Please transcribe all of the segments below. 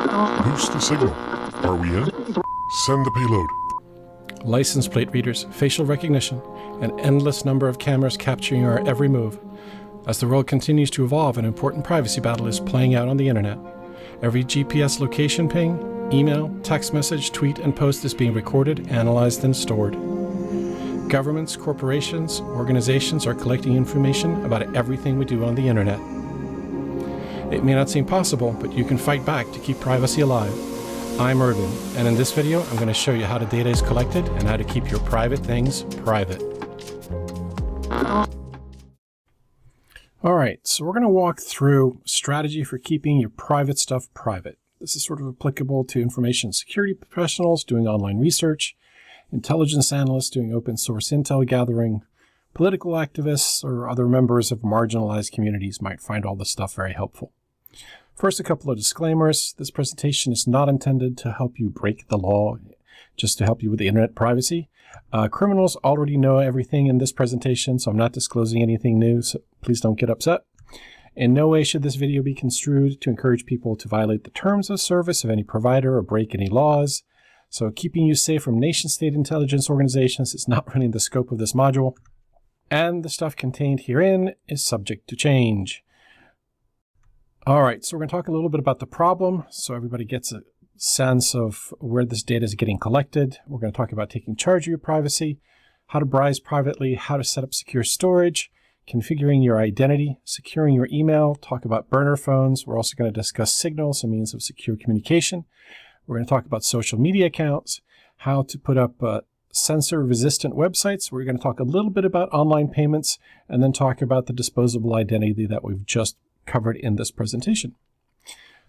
Boost the signal. Are we in? Send the payload. License plate readers, facial recognition, an endless number of cameras capturing our every move. As the world continues to evolve, an important privacy battle is playing out on the internet. Every GPS location ping, email, text message, tweet, and post is being recorded, analyzed, and stored. Governments, corporations, organizations are collecting information about everything we do on the internet. It may not seem possible, but you can fight back to keep privacy alive. I'm Urban, and in this video, I'm going to show you how the data is collected and how to keep your private things private. All right, so we're going to walk through strategy for keeping your private stuff private. This is sort of applicable to information security professionals doing online research, intelligence analysts doing open source intel gathering, political activists, or other members of marginalized communities might find all this stuff very helpful. First, a couple of disclaimers. This presentation is not intended to help you break the law, just to help you with the internet privacy. Criminals already know everything in this presentation, so I'm not disclosing anything new, so please don't get upset. In no way should this video be construed to encourage people to violate the terms of service of any provider or break any laws. So keeping you safe from nation-state intelligence organizations is not really the scope of this module. And the stuff contained herein is subject to change. All right, so we're going to talk a little bit about the problem so everybody gets a sense of where this data is getting collected. We're going to talk about taking charge of your privacy, how to browse privately, how to set up secure storage, configuring your identity, securing your email, talk about burner phones. We're also going to discuss signals, a means of secure communication. We're going to talk about social media accounts, how to put up censor-resistant websites. We're going to talk a little bit about online payments, and then talk about the disposable identity that we've just covered in this presentation.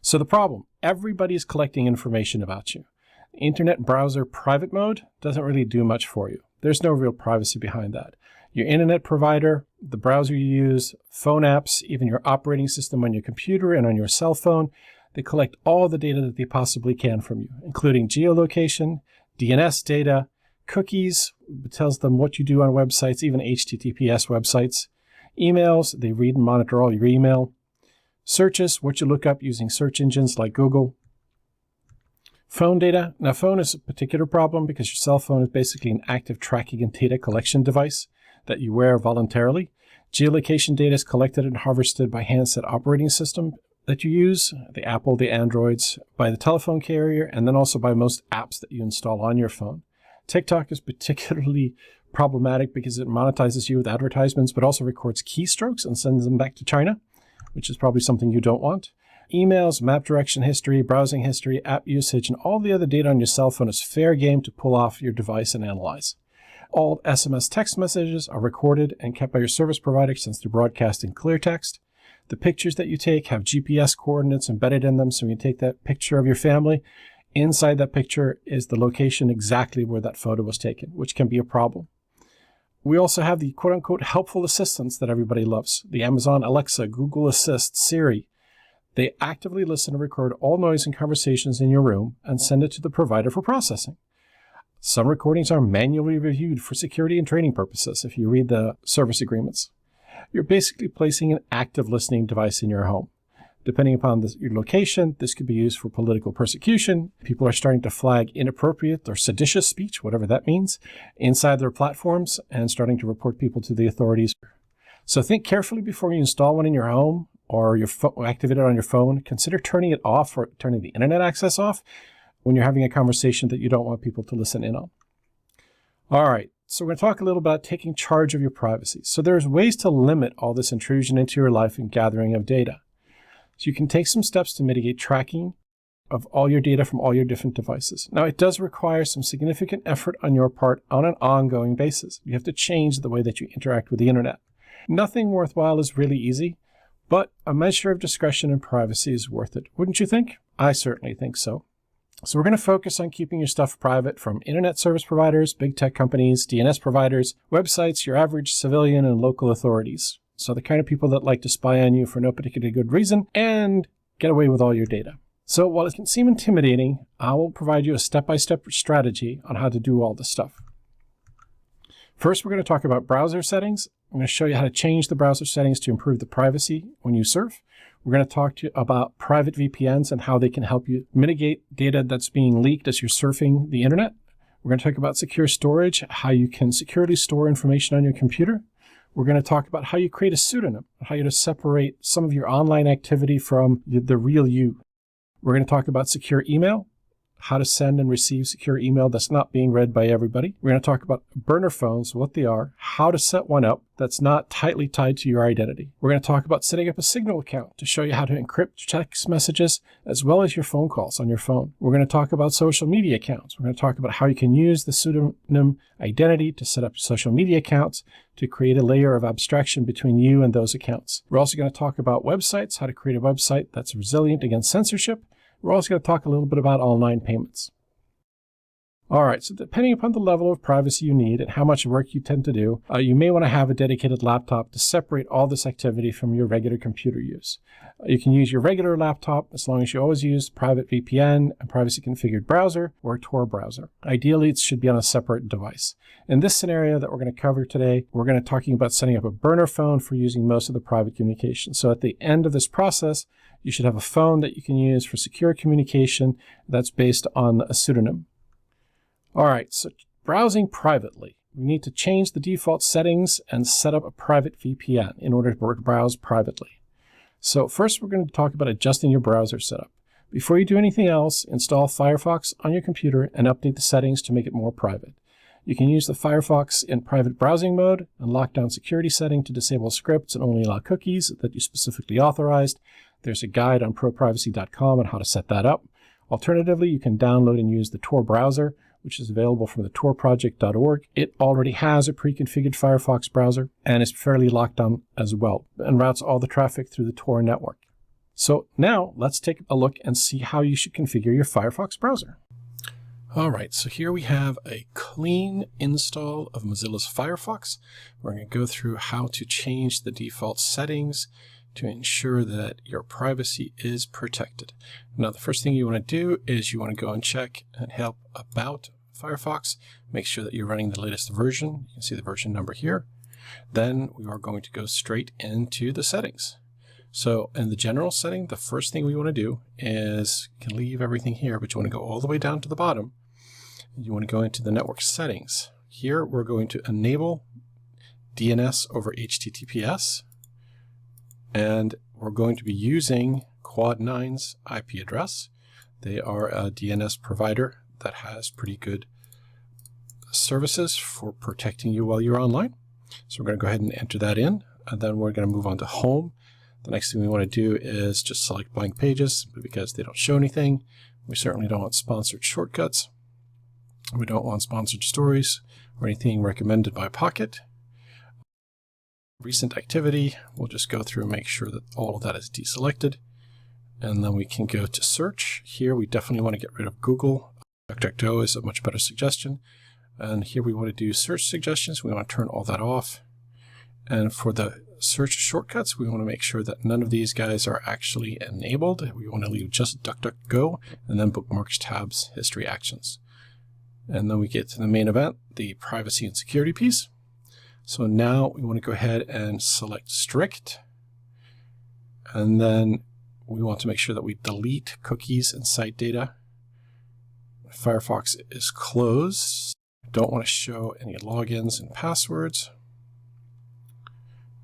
So the problem, everybody is collecting information about you. Internet browser private mode doesn't really do much for you. There's no real privacy behind that. Your internet provider, the browser you use, phone apps, even your operating system on your computer and on your cell phone, they collect all the data that they possibly can from you, including geolocation, DNS data, cookies, it tells them what you do on websites, even HTTPS websites, emails, they read and monitor all your email, searches, what you look up using search engines like Google. Phone data. Now, phone is a particular problem because your cell phone is basically an active tracking and data collection device that you wear voluntarily. Geolocation data is collected and harvested by handset operating system that you use, the Apple, the Androids, by the telephone carrier, and then also by most apps that you install on your phone. TikTok is particularly problematic because it monetizes you with advertisements, but also records keystrokes and sends them back to China, which is probably something you don't want. Emails, map direction history, browsing history, app usage, and all the other data on your cell phone is fair game to pull off your device and analyze. All SMS text messages are recorded and kept by your service provider since they're broadcast in clear text. The pictures that you take have GPS coordinates embedded in them, so when you take that picture of your family, inside that picture is the location exactly where that photo was taken, which can be a problem. We also have the quote-unquote helpful assistants that everybody loves. The Amazon Alexa, Google Assist, Siri. They actively listen and record all noise and conversations in your room and send it to the provider for processing. Some recordings are manually reviewed for security and training purposes if you read the service agreements. You're basically placing an active listening device in your home. Depending upon your location, this could be used for political persecution. People are starting to flag inappropriate or seditious speech, whatever that means, inside their platforms and starting to report people to the authorities. So think carefully before you install one in your home or activate it on your phone. Consider turning it off or turning the internet access off when you're having a conversation that you don't want people to listen in on. All right, so we're going to talk a little about taking charge of your privacy. So there's ways to limit all this intrusion into your life and gathering of data. So you can take some steps to mitigate tracking of all your data from all your different devices. Now, it does require some significant effort on your part on an ongoing basis. You have to change the way that you interact with the internet. Nothing worthwhile is really easy, but a measure of discretion and privacy is worth it. Wouldn't you think? I certainly think so. So we're going to focus on keeping your stuff private from internet service providers, big tech companies, DNS providers, websites, your average civilian, and local authorities. So the kind of people that like to spy on you for no particularly good reason and get away with all your data. So while it can seem intimidating, I will provide you a step-by-step strategy on how to do all this stuff. First, we're going to talk about browser settings I'm going to show you how to change the browser settings to improve the privacy when you surf. We're going to talk to you about private VPNs and how they can help you mitigate data that's being leaked as you're surfing the internet. We're going to talk about secure storage, how you can securely store information on your computer. We're going to talk about how you create a pseudonym, how you to separate some of your online activity from the real you. We're going to talk about secure email, how to send and receive secure email that's not being read by everybody. We're going to talk about burner phones, what they are, how to set one up that's not tightly tied to your identity. We're going to talk about setting up a Signal account to show you how to encrypt text messages as well as your phone calls on your phone. We're going to talk about social media accounts. We're going to talk about how you can use the pseudonym identity to set up social media accounts to create a layer of abstraction between you and those accounts. We're also going to talk about websites, how to create a website that's resilient against censorship. We're also going to talk a little bit about online payments. All right, so depending upon the level of privacy you need and how much work you tend to do, you may want to have a dedicated laptop to separate all this activity from your regular computer use. You can use your regular laptop as long as you always use private VPN, a privacy configured browser, or a Tor browser. Ideally, it should be on a separate device. In this scenario that we're going to cover today, we're going to be talking about setting up a burner phone for using most of the private communication. So at the end of this process, you should have a phone that you can use for secure communication that's based on a pseudonym. All right, so browsing privately. We need to change the default settings and set up a private VPN in order to browse privately. So first, we're going to talk about adjusting your browser setup. Before you do anything else, install Firefox on your computer and update the settings to make it more private. You can use the Firefox in private browsing mode and lockdown security setting to disable scripts and only allow cookies that you specifically authorized. There's a guide on proprivacy.com on how to set that up. Alternatively, you can download and use the Tor browser, which is available from the torproject.org. It already has a pre-configured Firefox browser and is fairly locked down as well and routes all the traffic through the Tor network. So now let's take a look and see how you should configure your Firefox browser. All right, so here we have a clean install of Mozilla's Firefox. We're going to go through how to change the default settings to ensure that your privacy is protected. Now, the first thing you want to do is you want to go and check and help about Firefox. Make sure that you're running the latest version. You can see the version number here. Then we are going to go straight into the settings. So in the general setting, the first thing we want to do is, you can leave everything here, but you want to go all the way down to the bottom. You want to go into the network settings. Here, we're going to enable DNS over HTTPS. And we're going to be using Quad9's IP address. They are a DNS provider that has pretty good services for protecting you while you're online. So we're going to go ahead and enter that in, and then we're going to move on to home. The next thing we want to do is just select blank pages because they don't show anything. We certainly don't want sponsored shortcuts. We don't want sponsored stories or anything recommended by Pocket. Recent activity, we'll just go through and make sure that all of that is deselected. And then we can go to search. Here we definitely want to get rid of Google. DuckDuckGo is a much better suggestion. And here we want to do search suggestions. We want to turn all that off. And for the search shortcuts, we want to make sure that none of these guys are actually enabled. We want to leave just DuckDuckGo and then bookmarks, tabs, history, actions. And then we get to the main event, the privacy and security piece. So now we want to go ahead and select strict. And then we want to make sure that we delete cookies and site data. Firefox is closed. Don't want to show any logins and passwords.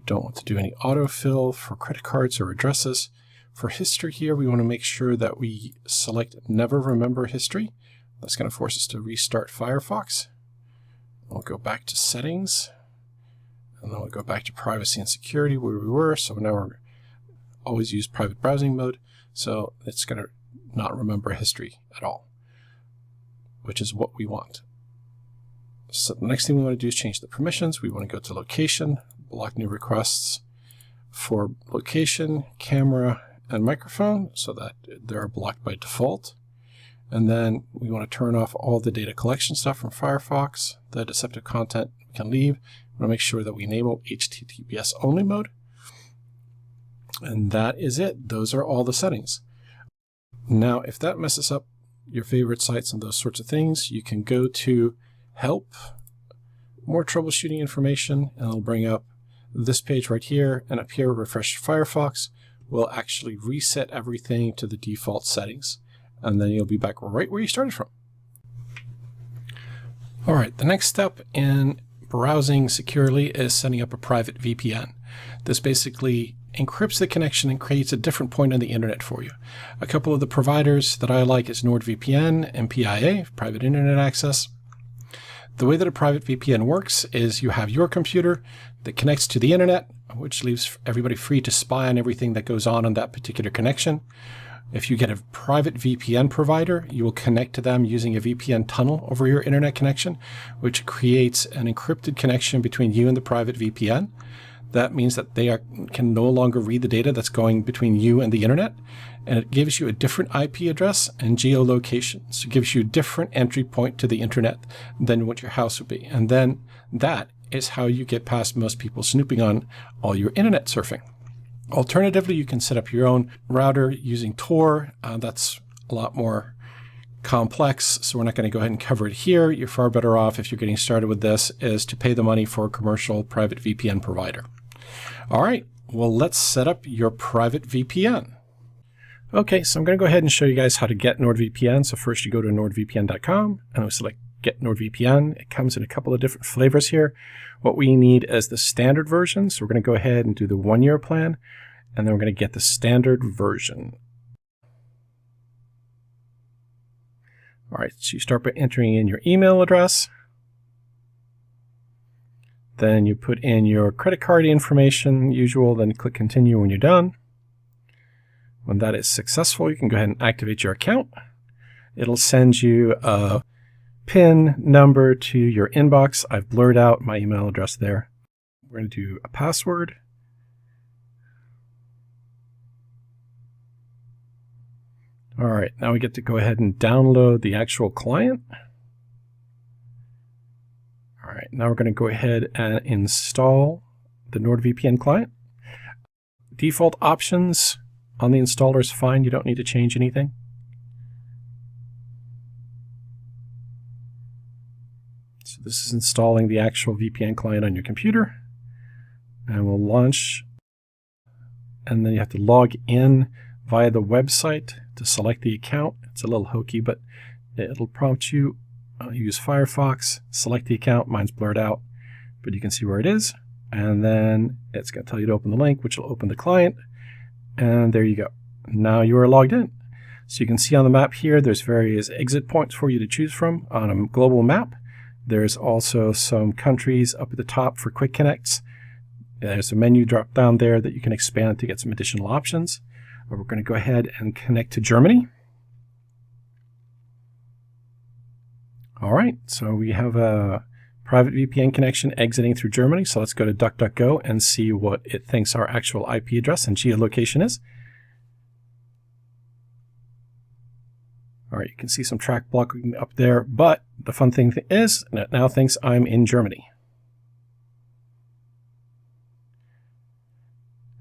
Don't want to do any autofill for credit cards or addresses. For history here, we want to make sure that we select never remember history. That's going to force us to restart Firefox. We'll go back to settings. And then we'll go back to privacy and security where we were. So now we're always use private browsing mode. So it's going to not remember history at all, which is what we want. So the next thing we want to do is change the permissions. We want to go to location, block new requests for location, camera, and microphone so that they're blocked by default. And then we want to turn off all the data collection stuff from Firefox. The deceptive content we can leave. We want to make sure that we enable HTTPS only mode. And that is it. Those are all the settings. Now, if that messes up your favorite sites and those sorts of things, you can go to Help, More Troubleshooting Information, and it'll bring up this page right here and up here, refresh Firefox, will actually reset everything to the default settings. And then you'll be back right where you started from. All right, the next step in browsing securely is setting up a private VPN. This basically encrypts the connection and creates a different point on the internet for you. A couple of the providers that I like is NordVPN and PIA, private internet access. The way that a private VPN works is you have your computer that connects to the internet, which leaves everybody free to spy on everything that goes on that particular connection. If you get a private VPN provider, you will connect to them using a VPN tunnel over your internet connection, which creates an encrypted connection between you and the private VPN. That means that they can no longer read the data that's going between you and the internet, and it gives you a different IP address and geolocation. So it gives you a different entry point to the internet than what your house would be. And then that is how you get past most people snooping on all your internet surfing. Alternatively, you can set up your own router using Tor. That's a lot more complex, so we're not going to go ahead and cover it here. You're far better off, if you're getting started with this, is to pay the money for a commercial private VPN provider. All right, well, let's set up your private VPN. Okay, so I'm going to go ahead and show you guys how to get NordVPN. So first you go to nordvpn.com and we select Get NordVPN. It comes in a couple of different flavors here. What we need is the standard version. So we're going to go ahead and do the 1-year plan, and then we're going to get the standard version. All right, so you start by entering in your email address. Then you put in your credit card information, usual, then click continue when you're done. When that is successful, you can go ahead and activate your account. It'll send you a PIN number to your inbox. I've blurred out my email address there. We're going to do a password. All right, now we get to go ahead and download the actual client. All right, now we're going to go ahead and install the NordVPN client. Default options on the installer is fine. You don't need to change anything. So this is installing the actual VPN client on your computer, and we'll launch. And then you have to log in via the website to select the account. It's a little hokey, but it'll prompt you. Use Firefox, select the account. Mine's blurred out, but you can see where it is. And then it's going to tell you to open the link, which will open the client. And there you go. Now you are logged in. So you can see on the map here, there's various exit points for you to choose from on a global map. There's also some countries up at the top for quick connects. There's a menu drop down there that you can expand to get some additional options. But we're going to go ahead and connect to Germany. All right, so we have a private VPN connection exiting through Germany. So let's go to DuckDuckGo and see what it thinks our actual IP address and geolocation is. All right, you can see some track blocking up there, but the fun thing is it now thinks I'm in Germany.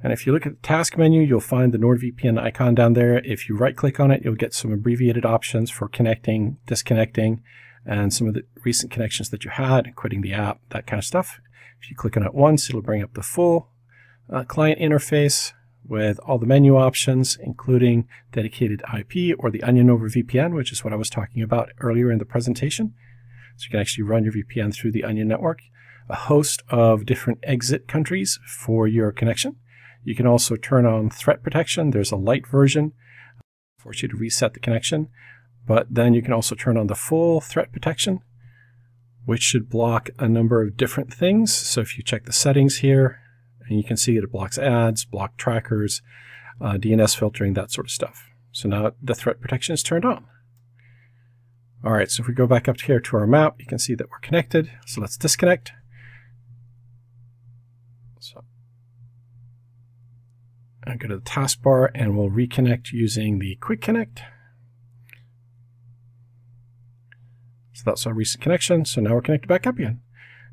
And if you look at the task menu, you'll find the NordVPN icon down there. If you right-click on it, you'll get some abbreviated options for connecting, disconnecting, and some of the recent connections that you had, quitting the app, that kind of stuff. If you click on it once, it'll bring up the full client interface with all the menu options, including dedicated IP or the Onion over VPN, which is what I was talking about earlier in the presentation. So you can actually run your VPN through the Onion network, a host of different exit countries for your connection. You can also turn on threat protection. There's a light version, force you to reset the connection, but then you can also turn on the full threat protection, which should block a number of different things. So if you check the settings here, and you can see it blocks ads, block trackers, DNS filtering, that sort of stuff. So now the threat protection is turned on. All right, so if we go back up here to our map, you can see that we're connected. So let's disconnect. So I'll go to the taskbar and we'll reconnect using the Quick Connect. So that's our recent connection. So now we're connected back up again.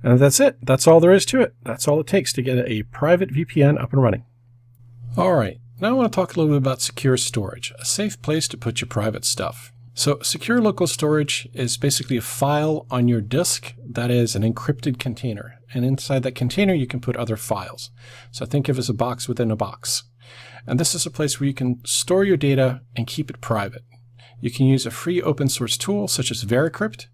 And that's it. That's all there is to it. That's all it takes to get a private VPN up and running. All right. Now I want to talk a little bit about secure storage, a safe place to put your private stuff. So secure local storage is basically a file on your disk that is an encrypted container. And inside that container, you can put other files. So think of it as a box within a box. And this is a place where you can store your data and keep it private. You can use a free open source tool such as VeriCrypt.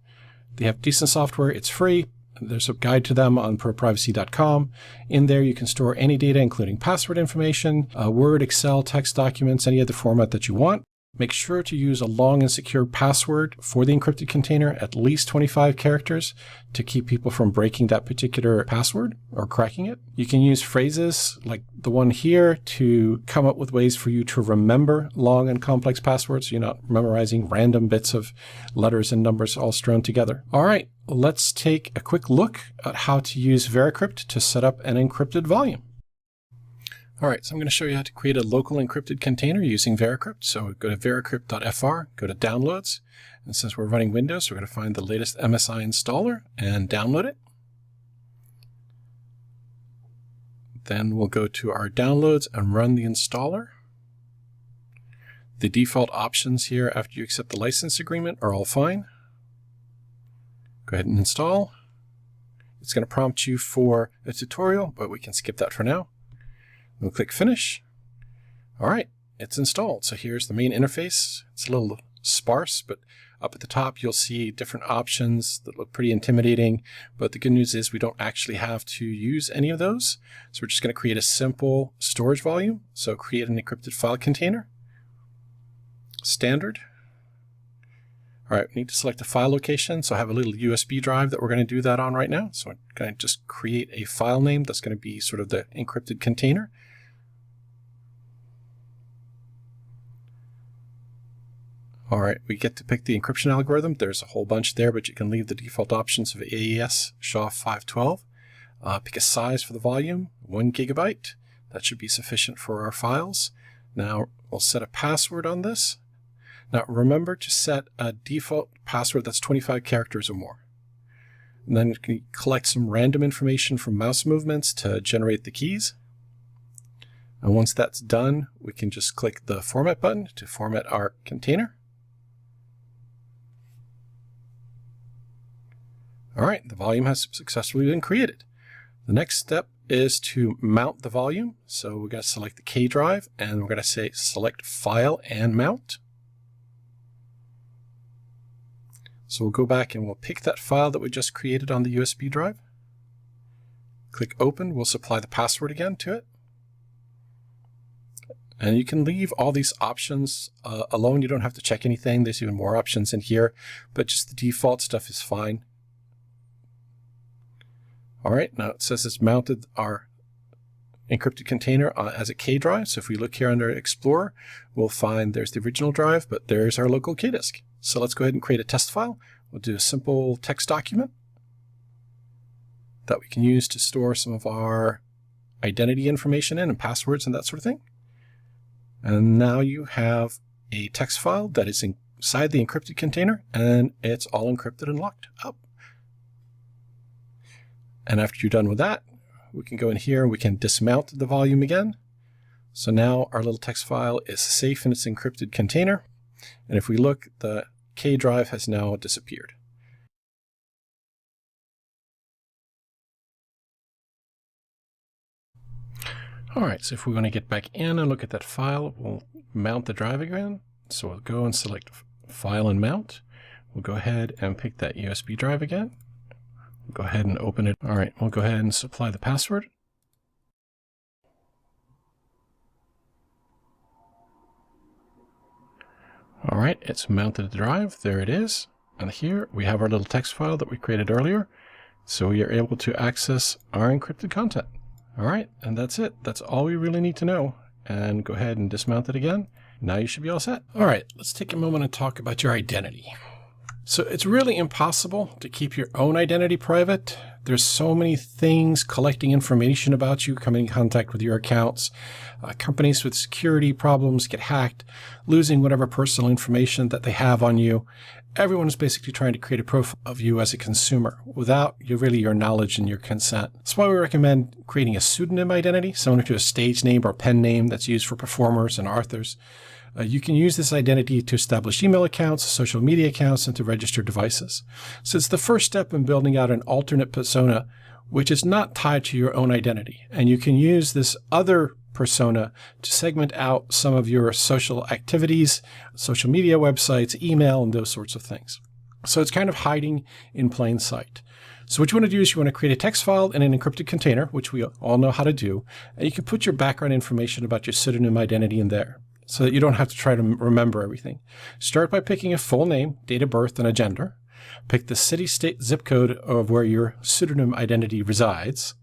They have decent software. It's free. There's a guide to them on proprivacy.com. In there, you can store any data, including password information, Word, Excel, text documents, any other format that you want. Make sure to use a long and secure password for the encrypted container, at least 25 characters, to keep people from breaking that particular password or cracking it. You can use phrases like the one here to come up with ways for you to remember long and complex passwords, so you're not memorizing random bits of letters and numbers all strewn together. All right, let's take a quick look at how to use VeriCrypt to set up an encrypted volume. All right, so I'm going to show you how to create a local encrypted container using VeriCrypt. So go to vericrypt.fr, go to Downloads, and since we're running Windows, we're going to find the latest MSI installer and download it. Then we'll go to our Downloads and run the installer. The default options here after you accept the license agreement are all fine. Go ahead and install. It's going to prompt you for a tutorial, but we can skip that for now. We'll click Finish. All right, it's installed. So here's the main interface. It's a little sparse, but up at the top, you'll see different options that look pretty intimidating. But the good news is we don't actually have to use any of those. So we're just going to create a simple storage volume. So create an encrypted file container. Standard. All right, we need to select a file location. So I have a little USB drive that we're going to do that on right now. So I'm going to just create a file name that's going to be sort of the encrypted container. All right, we get to pick the encryption algorithm. There's a whole bunch there, but you can leave the default options of AES, SHA-512. Pick a size for the volume, 1 gigabyte. That should be sufficient for our files. Now we'll set a password on this. Now remember to set a default password that's 25 characters or more. And then you can collect some random information from mouse movements to generate the keys. And once that's done, we can just click the Format button to format our container. All right, the volume has successfully been created. The next step is to mount the volume. So we're going to select the K drive and we're going to say select File and Mount. So we'll go back and we'll pick that file that we just created on the USB drive. Click Open. We'll supply the password again to it. And you can leave all these options alone. You don't have to check anything. There's even more options in here, but just the default stuff is fine. All right, now it says it's mounted our encrypted container as a K drive. So if we look here under Explorer, we'll find there's the original drive, but there's our local K disk. So let's go ahead and create a test file. We'll do a simple text document that we can use to store some of our identity information in and passwords and that sort of thing. And now you have a text file that is inside the encrypted container, and it's all encrypted and locked up. And after you're done with that, we can go in here and we can dismount the volume again. So now our little text file is safe in its encrypted container. And if we look, the K drive has now disappeared. All right, so if we want to get back in and look at that file, we'll mount the drive again. So we'll go and select File and Mount. We'll go ahead and pick that USB drive again. Go ahead and open it. All right, we'll go ahead and supply the password. All right, it's mounted the drive. There it is. And here we have our little text file that we created earlier. So we are able to access our encrypted content. All right, and that's it. That's all we really need to know. And go ahead and dismount it again. Now you should be all set. All right, let's take a moment and talk about your identity. So it's really impossible to keep your own identity private. There's so many things collecting information about you, coming in contact with your accounts. Companies with security problems get hacked, losing whatever personal information that they have on you. Everyone is basically trying to create a profile of you as a consumer without your knowledge and your consent. That's why we recommend creating a pseudonym identity, similar to a stage name or pen name that's used for performers and authors. You can use this identity to establish email accounts, social media accounts, and to register devices. So it's the first step in building out an alternate persona, which is not tied to your own identity. And you can use this other persona to segment out some of your social activities, social media websites, email, and those sorts of things. So it's kind of hiding in plain sight. So what you want to do is you want to create a text file in an encrypted container, which we all know how to do. And you can put your background information about your pseudonym identity in there so that you don't have to try to remember everything. Start by picking a full name, date of birth, and a gender. Pick the city, state, zip code of where your pseudonym identity resides,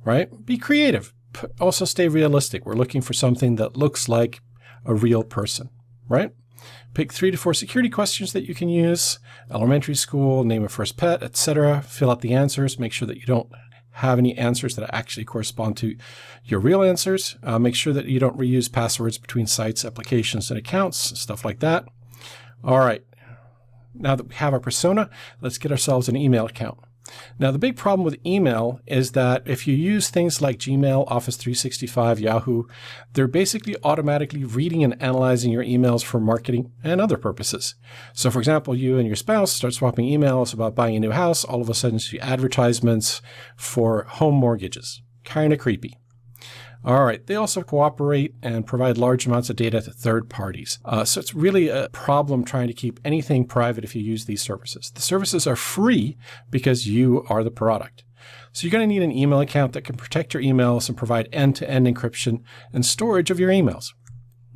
right? Be creative. Also stay realistic. We're looking for something that looks like a real person, right? Pick 3 to 4 security questions that you can use, elementary school, name of first pet, etc. Fill out the answers. Make sure that you don't have any answers that actually correspond to your real answers. Make sure that you don't reuse passwords between sites, applications, and accounts, stuff like that. All right. Now that we have our persona, let's get ourselves an email account. Now, the big problem with email is that if you use things like Gmail, Office 365, Yahoo, they're basically automatically reading and analyzing your emails for marketing and other purposes. So, for example, you and your spouse start swapping emails about buying a new house. All of a sudden, you see advertisements for home mortgages. Kind of creepy. All right. They also cooperate and provide large amounts of data to third parties. So it's really a problem trying to keep anything private if you use these services. The services are free because you are the product. So you're going to need an email account that can protect your emails and provide end-to-end encryption and storage of your emails.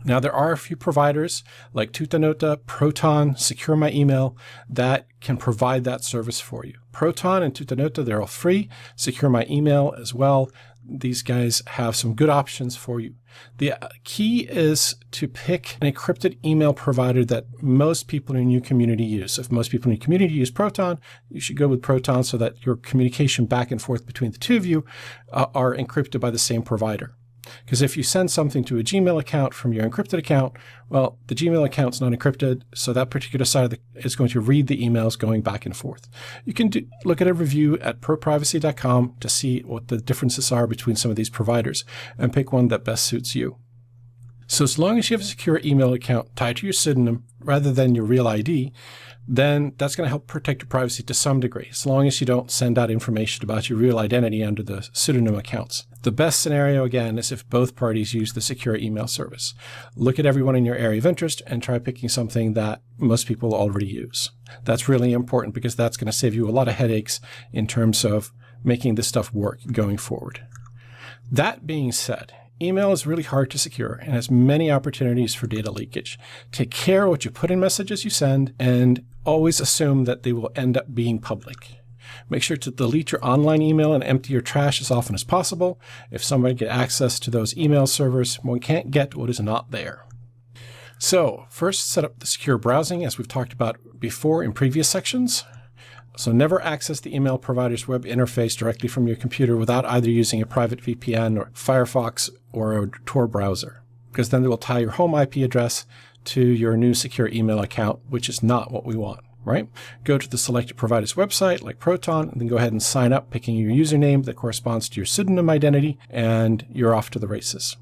Now, there are a few providers like Tutanota, Proton, Secure My Email that can provide that service for you. Proton and Tutanota, they're all free. Secure My Email as well. These guys have some good options for you. The key is to pick an encrypted email provider that most people in your community use. If most people in your community use Proton, you should go with Proton so that your communication back and forth between the two of you are encrypted by the same provider. Because if you send something to a Gmail account from your encrypted account, well, the Gmail account's not encrypted, so that particular side is going to read the emails going back and forth. You can look at a review at proprivacy.com to see what the differences are between some of these providers and pick one that best suits you. So as long as you have a secure email account tied to your pseudonym rather than your real ID, then that's going to help protect your privacy to some degree, as long as you don't send out information about your real identity under the pseudonym accounts. The best scenario, again, is if both parties use the secure email service. Look at everyone in your area of interest and try picking something that most people already use. That's really important because that's going to save you a lot of headaches in terms of making this stuff work going forward. That being said, email is really hard to secure and has many opportunities for data leakage. Take care what you put in messages you send and always assume that they will end up being public. Make sure to delete your online email and empty your trash as often as possible. If somebody gets access to those email servers, one can't get what is not there. So first, set up the secure browsing as we've talked about before in previous sections. So never access the email provider's web interface directly from your computer without either using a private VPN or Firefox or a Tor browser, because then they will tie your home IP address to your new secure email account, which is not what we want, right? Go to the selected provider's website like Proton and then go ahead and sign up, picking your username that corresponds to your pseudonym identity, and you're off to the races.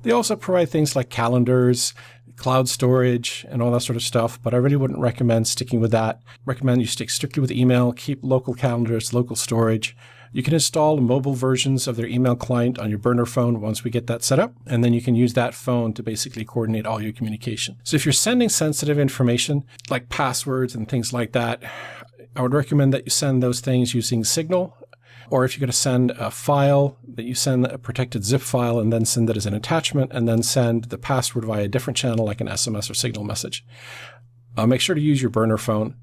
They also provide things like calendars, cloud storage, and all that sort of stuff, but I really wouldn't recommend sticking with that. Recommend you stick strictly with email, keep local calendars, local storage. You can install mobile versions of their email client on your burner phone once we get that set up, and then you can use that phone to basically coordinate all your communication. So if you're sending sensitive information like passwords and things like that, I would recommend that you send those things using Signal. Or if you're going to send a file, that you send a protected zip file and then send it as an attachment and then send the password via a different channel like an SMS or Signal message. Make sure to use your burner phone.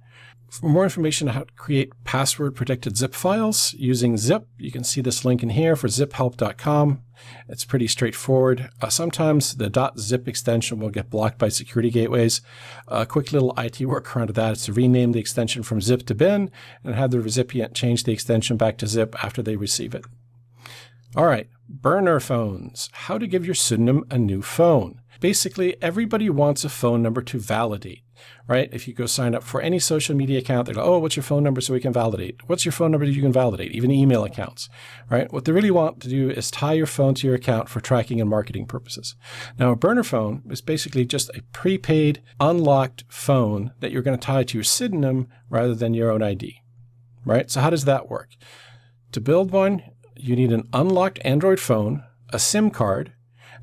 For more information on how to create password-protected zip files using zip, you can see this link in here for ziphelp.com. It's pretty straightforward. Sometimes the .zip extension will get blocked by security gateways. A quick little IT workaround of that is to rename the extension from zip to bin and have the recipient change the extension back to zip after they receive it. All right, burner phones. How to give your pseudonym a new phone. Basically, everybody wants a phone number to validate, right? If you go sign up for any social media account, they go, oh, what's your phone number so we can validate? What's your phone number that you can validate? Even email accounts, right? What they really want to do is tie your phone to your account for tracking and marketing purposes. Now, a burner phone is basically just a prepaid, unlocked phone that you're going to tie to your pseudonym rather than your own ID, right? So how does that work? To build one, you need an unlocked Android phone, a SIM card,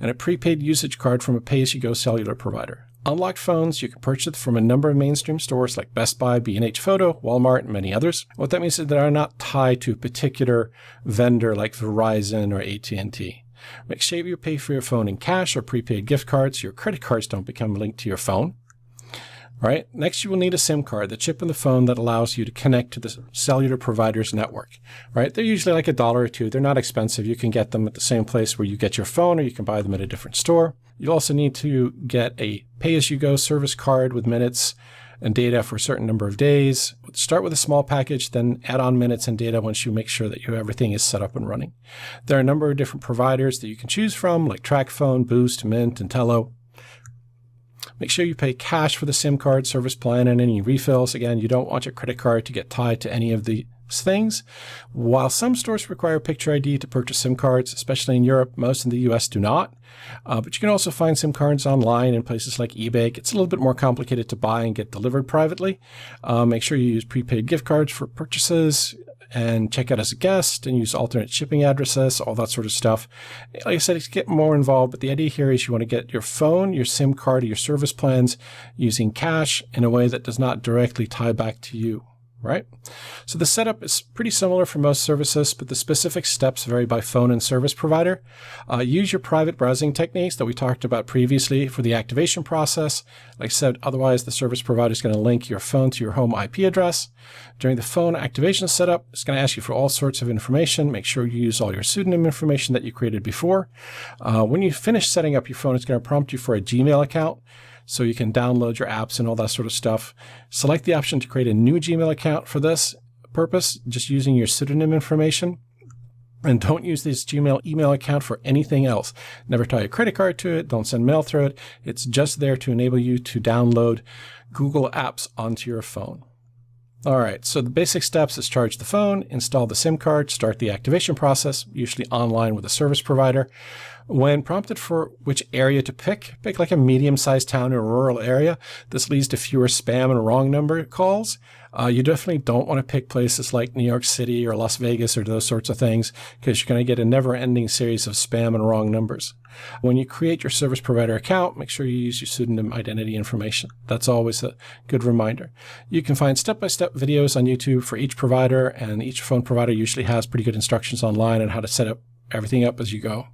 and a prepaid usage card from a pay-as-you-go cellular provider. Unlocked phones you can purchase from a number of mainstream stores like Best Buy, B&H Photo, Walmart, and many others. What that means is they are not tied to a particular vendor like Verizon or AT&T. Make sure you pay for your phone in cash or prepaid gift cards so your credit cards don't become linked to your phone. All right. Next, you will need a SIM card, the chip in the phone that allows you to connect to the cellular provider's network. Right? They're usually like $1 or $2. They're not expensive. You can get them at the same place where you get your phone, or you can buy them at a different store. You'll also need to get a pay-as-you-go service card with minutes and data for a certain number of days. Start with a small package, then add on minutes and data once you make sure that everything is set up and running. There are a number of different providers that you can choose from, like TracFone, Boost, Mint, and Tello. Make sure you pay cash for the SIM card, service plan, and any refills. Again, you don't want your credit card to get tied to any of these things. While some stores require picture ID to purchase SIM cards, especially in Europe, most in the US do not. But you can also find SIM cards online in places like eBay. It's a little bit more complicated to buy and get delivered privately. Make sure you use prepaid gift cards for purchases, and check out as a guest and use alternate shipping addresses, all that sort of stuff. Like I said, it's get more involved, but the idea here is you want to get your phone, your SIM card, or your service plans using cash in a way that does not directly tie back to you, right? So the setup is pretty similar for most services, but the specific steps vary by phone and service provider. Use your private browsing techniques that we talked about previously for the activation process. Like I said, otherwise the service provider is going to link your phone to your home IP address. During the phone activation setup, it's going to ask you for all sorts of information. Make sure you use all your pseudonym information that you created before. When you finish setting up your phone, it's going to prompt you for a Gmail account, so you can download your apps and all that sort of stuff. Select the option to create a new Gmail account for this purpose, just using your pseudonym information. And don't use this Gmail email account for anything else. Never tie a credit card to it. Don't send mail through it. It's just there to enable you to download Google Apps onto your phone. All right, so the basic steps is charge the phone, install the SIM card, start the activation process, usually online with a service provider. When prompted for which area to pick like a medium-sized town or rural area. This leads to fewer spam and wrong number calls. You definitely don't want to pick places like New York City or Las Vegas or those sorts of things, because you're going to get a never-ending series of spam and wrong numbers. When you create your service provider account, make sure you use your pseudonym identity information. That's always a good reminder. You can find step-by-step videos on YouTube for each provider, and each phone provider usually has pretty good instructions online on how to set up everything up as you go.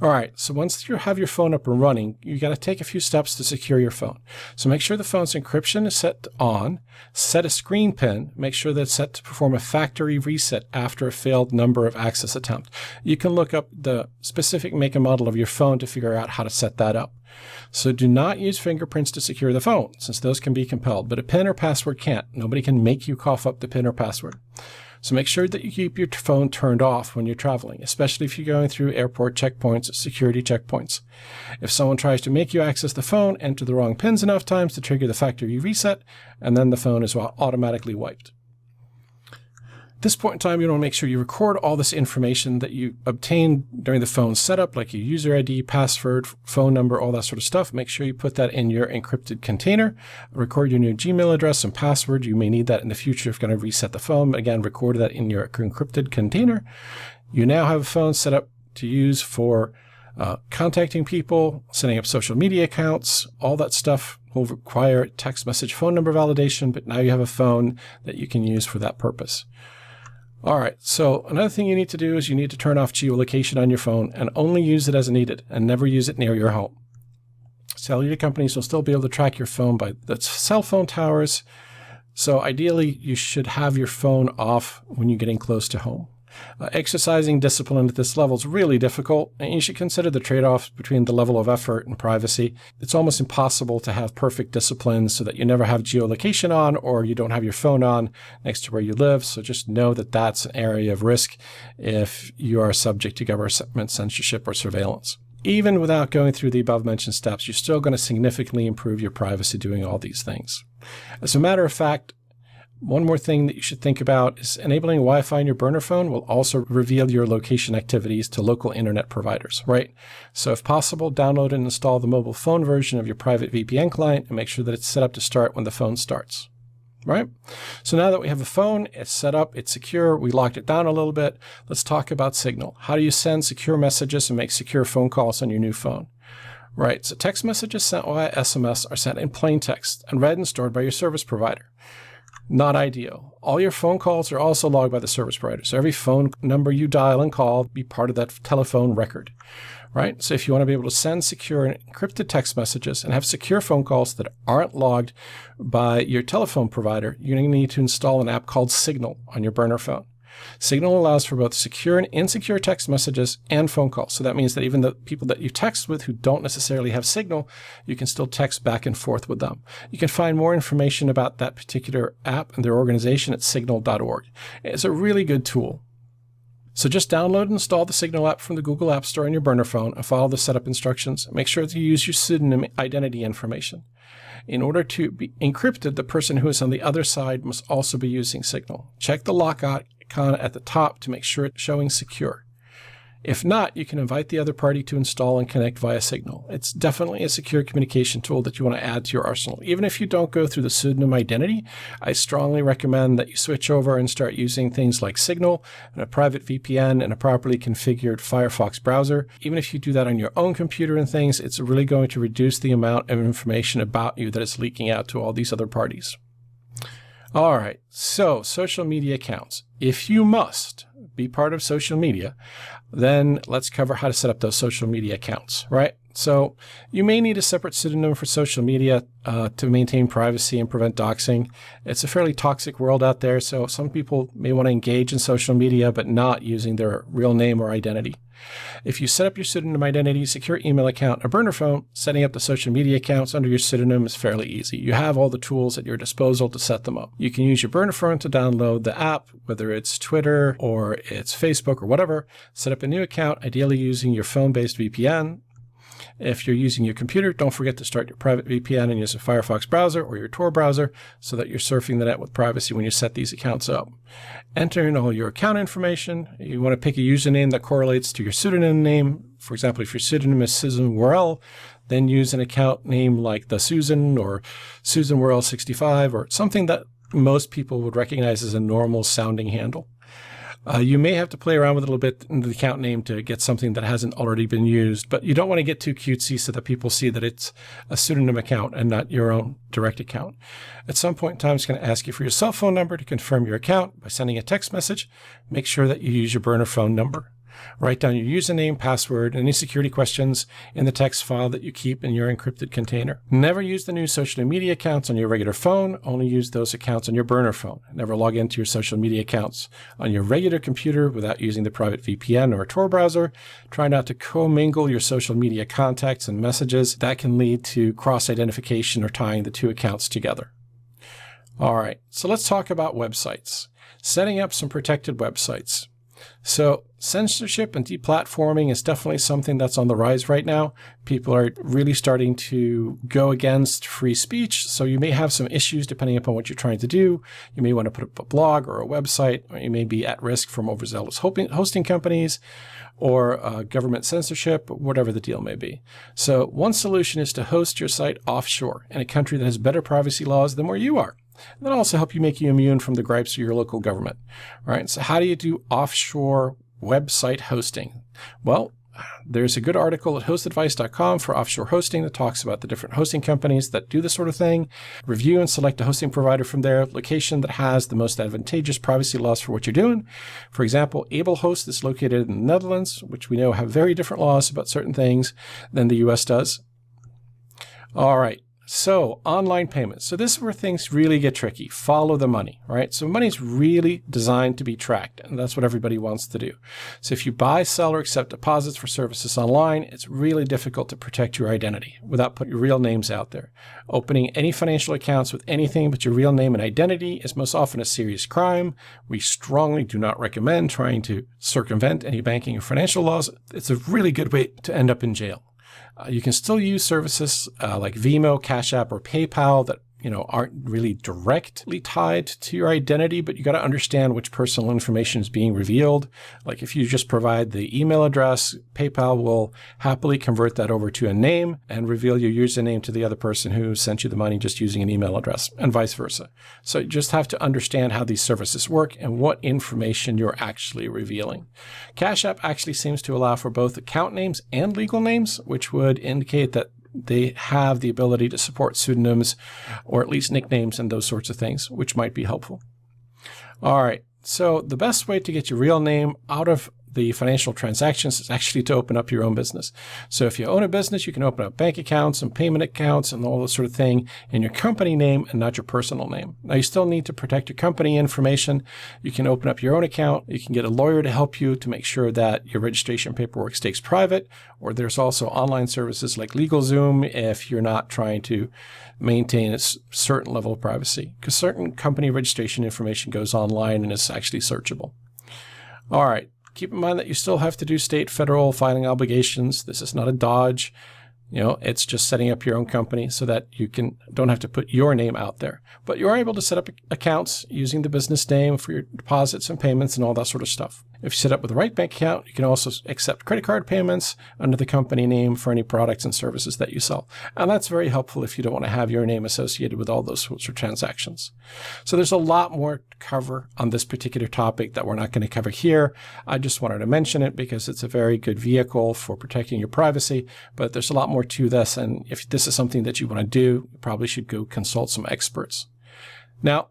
All right, so once you have your phone up and running, you got to take a few steps to secure your phone. So make sure the phone's encryption is set on, set a screen pin, make sure that it's set to perform a factory reset after a failed number of access attempt. You can look up the specific make and model of your phone to figure out how to set that up. So do not use fingerprints to secure the phone, since those can be compelled, but a PIN or password can't. Nobody can make you cough up the PIN or password. So make sure that you keep your phone turned off when you're traveling, especially if you're going through airport checkpoints or security checkpoints. If someone tries to make you access the phone, enter the wrong pins enough times to trigger the factory reset, and then the phone is automatically wiped. At this point in time, you want to make sure you record all this information that you obtained during the phone setup, like your user ID, password, phone number, all that sort of stuff. Make sure you put that in your encrypted container. Record your new Gmail address and password. You may need that in the future if you're going to reset the phone. Again, record that in your encrypted container. You now have a phone set up to use for contacting people, setting up social media accounts. All that stuff will require text message phone number validation, but now you have a phone that you can use for that purpose. All right, so another thing you need to do is you need to turn off geolocation on your phone and only use it as needed and never use it near your home. Cellular companies will still be able to track your phone by the cell phone towers, so ideally you should have your phone off when you're getting close to home. Exercising discipline at this level is really difficult, and you should consider the trade-offs between the level of effort and privacy. It's almost impossible to have perfect discipline so that you never have geolocation on or you don't have your phone on next to where you live. So just know that that's an area of risk if you are subject to government censorship or surveillance. even without going through the above mentioned steps, you're still going to significantly improve your privacy doing all these things. As a matter of fact, one more thing that you should think about is enabling Wi-Fi on your burner phone will also reveal your location activities to local internet providers, right? So if possible, download and install the mobile phone version of your private VPN client and make sure that it's set up to start when the phone starts, right? So now that we have a phone, it's set up, it's secure, we locked it down a little bit, let's talk about Signal. How do you send secure messages and make secure phone calls on your new phone? Right, so text messages sent via SMS are sent in plain text and read and stored by your service provider. Not ideal. All your phone calls are also logged by the service provider. So every phone number you dial and call be part of that telephone record, right? So if you want to be able to send secure and encrypted text messages and have secure phone calls that aren't logged by your telephone provider, you're going to need to install an app called Signal on your burner phone. Signal allows for both secure and insecure text messages and phone calls. So that means that even the people that you text with who don't necessarily have Signal, you can still text back and forth with them. You can find more information about that particular app and their organization at signal.org. It's a really good tool. So just download and install the Signal app from the Google App Store on your burner phone and follow the setup instructions. Make sure that you use your pseudonym identity information. In order to be encrypted, the person who is on the other side must also be using Signal. Check the lock icon at the top to make sure it's showing secure. If not, you can invite the other party to install and connect via Signal. It's definitely a secure communication tool that you want to add to your arsenal. Even if you don't go through the pseudonym identity, I strongly recommend that you switch over and start using things like Signal and a private VPN and a properly configured Firefox browser. Even if you do that on your own computer and things, it's really going to reduce the amount of information about you that is leaking out to all these other parties. All right, so social media accounts. If you must be part of social media, then let's cover how to set up those social media accounts, right? So you may need a separate pseudonym for social media to maintain privacy and prevent doxing. It's a fairly toxic world out there, so some people may want to engage in social media, but not using their real name or identity. If you set up your pseudonym identity, secure email account, a burner phone, setting up the social media accounts under your pseudonym is fairly easy. You have all the tools at your disposal to set them up. You can use your burner phone to download the app, whether it's Twitter or it's Facebook or whatever. Set up a new account, ideally using your phone-based VPN. If you're using your computer, don't forget to start your private VPN and use a Firefox browser or your Tor browser so that you're surfing the net with privacy when you set these accounts up. Enter in all your account information. You want to pick a username that correlates to your pseudonym name. For example, if your pseudonym is Susan Worrell, then use an account name like the Susan or Susan Worrell 65 or something that most people would recognize as a normal sounding handle. You may have to play around with a little bit in the account name to get something that hasn't already been used, but you don't want to get too cutesy so that people see that it's a pseudonym account and not your own direct account. At some point in time, it's going to ask you for your cell phone number to confirm your account by sending a text message. Make sure that you use your burner phone number. Write down your username, password, and any security questions in the text file that you keep in your encrypted container. Never use the new social media accounts on your regular phone. Only use those accounts on your burner phone. Never log into your social media accounts on your regular computer without using the private VPN or a Tor browser. Try not to commingle your social media contacts and messages. That can lead to cross-identification or tying the two accounts together. All right, so let's talk about websites. Setting up some protected websites. So censorship and deplatforming is definitely something that's on the rise right now. People are really starting to go against free speech. So you may have some issues depending upon what you're trying to do. You may want to put up a blog or a website, or you may be at risk from overzealous hosting companies or government censorship, whatever the deal may be. So one solution is to host your site offshore in a country that has better privacy laws than where you are. And that'll also help you make you immune from the gripes of your local government. All right, so how do you do offshore website hosting? Well, there's a good article at hostadvice.com for offshore hosting that talks about the different hosting companies that do this sort of thing. Review and select a hosting provider from their location that has the most advantageous privacy laws for what you're doing. For example, AbleHost is located in the Netherlands, which we know have very different laws about certain things than the US does. All right. So online payments. So this is where things really get tricky. Follow the money, right? So money's really designed to be tracked, and that's what everybody wants to do. So if you buy, sell, or accept deposits for services online, it's really difficult to protect your identity without putting your real names out there. Opening any financial accounts with anything but your real name and identity is most often a serious crime. We strongly do not recommend trying to circumvent any banking or financial laws. It's a really good way to end up in jail. You can still use services like Venmo, Cash App, or PayPal that aren't really directly tied to your identity, but you got to understand which personal information is being revealed. Like if you just provide the email address, PayPal will happily convert that over to a name and reveal your username to the other person who sent you the money just using an email address, and vice versa. So you just have to understand how these services work and what information you're actually revealing. Cash App actually seems to allow for both account names and legal names, which would indicate that they have the ability to support pseudonyms or at least nicknames and those sorts of things, which might be helpful. All right. So the best way to get your real name out of the financial transactions is actually to open up your own business. So if you own a business, you can open up bank accounts and payment accounts and all this sort of thing in your company name and not your personal name. Now, you still need to protect your company information. You can open up your own account. You can get a lawyer to help you to make sure that your registration paperwork stays private, or there's also online services like LegalZoom if you're not trying to maintain a certain level of privacy, because certain company registration information goes online and is actually searchable. All right. Keep in mind that you still have to do state, federal filing obligations. This is not a dodge. It's just setting up your own company so that you don't have to put your name out there. But you are able to set up accounts using the business name for your deposits and payments and all that sort of stuff. If you set up with the right bank account, you can also accept credit card payments under the company name for any products and services that you sell. And that's very helpful if you don't want to have your name associated with all those sorts of transactions. So there's a lot more to cover on this particular topic that we're not going to cover here. I just wanted to mention it because it's a very good vehicle for protecting your privacy, but there's a lot more to this. And if this is something that you want to do, you probably should go consult some experts. Now,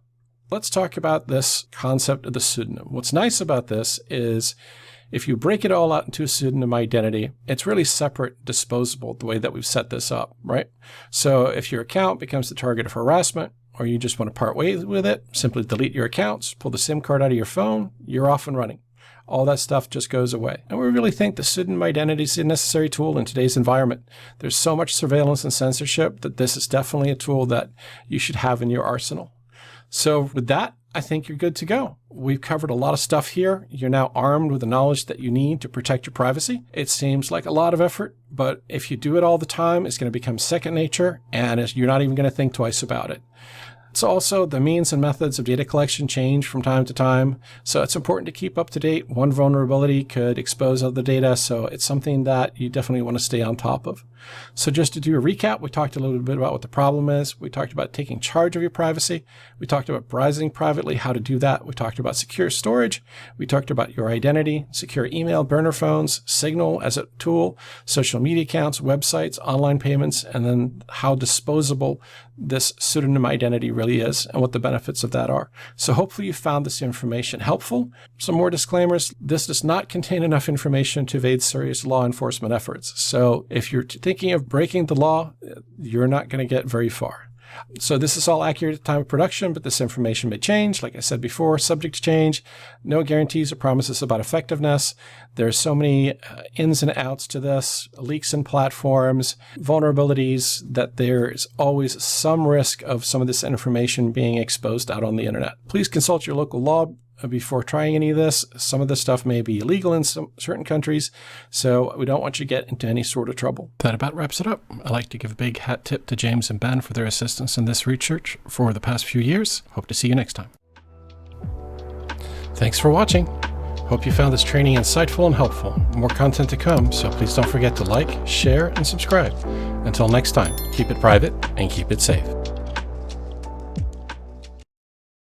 let's talk about this concept of the pseudonym. What's nice about this is if you break it all out into a pseudonym identity, it's really separate, disposable, the way that we've set this up, right? So if your account becomes the target of harassment, or you just want to part ways with it, simply delete your accounts, pull the SIM card out of your phone, you're off and running. All that stuff just goes away. And we really think the pseudonym identity is a necessary tool in today's environment. There's so much surveillance and censorship that this is definitely a tool that you should have in your arsenal. So with that, I think you're good to go. We've covered a lot of stuff here. You're now armed with the knowledge that you need to protect your privacy. It seems like a lot of effort, but if you do it all the time, it's going to become second nature, and you're not even going to think twice about it. It's also the means and methods of data collection change from time to time, so it's important to keep up to date. One vulnerability could expose other data, so it's something that you definitely want to stay on top of. So just to do a recap, we talked a little bit about what the problem is. We talked about taking charge of your privacy. We talked about browsing privately, how to do that. We talked about secure storage. We talked about your identity, secure email, burner phones, Signal as a tool, social media accounts, websites, online payments, and then how disposable this pseudonym identity really is and what the benefits of that are. So hopefully you found this information helpful. Some more disclaimers. This does not contain enough information to evade serious law enforcement efforts. So if you're thinking of breaking the law, you're not going to get very far. So this is all accurate at the time of production, but this information may change. Like I said before, subject to change. No guarantees or promises about effectiveness. There's so many ins and outs to this, leaks in platforms, vulnerabilities, that there is always some risk of some of this information being exposed out on the internet. Please consult your local law before trying any of this. Some of this stuff may be illegal in some certain countries, so we don't want you to get into any sort of trouble. That about wraps it up. I'd like to give a big hat tip to James and Ben for their assistance in this research for the past few years. Hope to see you next time. Thanks for watching. Hope you found this training insightful and helpful. More content to come, so please don't forget to like, share, and subscribe. Until next time, keep it private and keep it safe.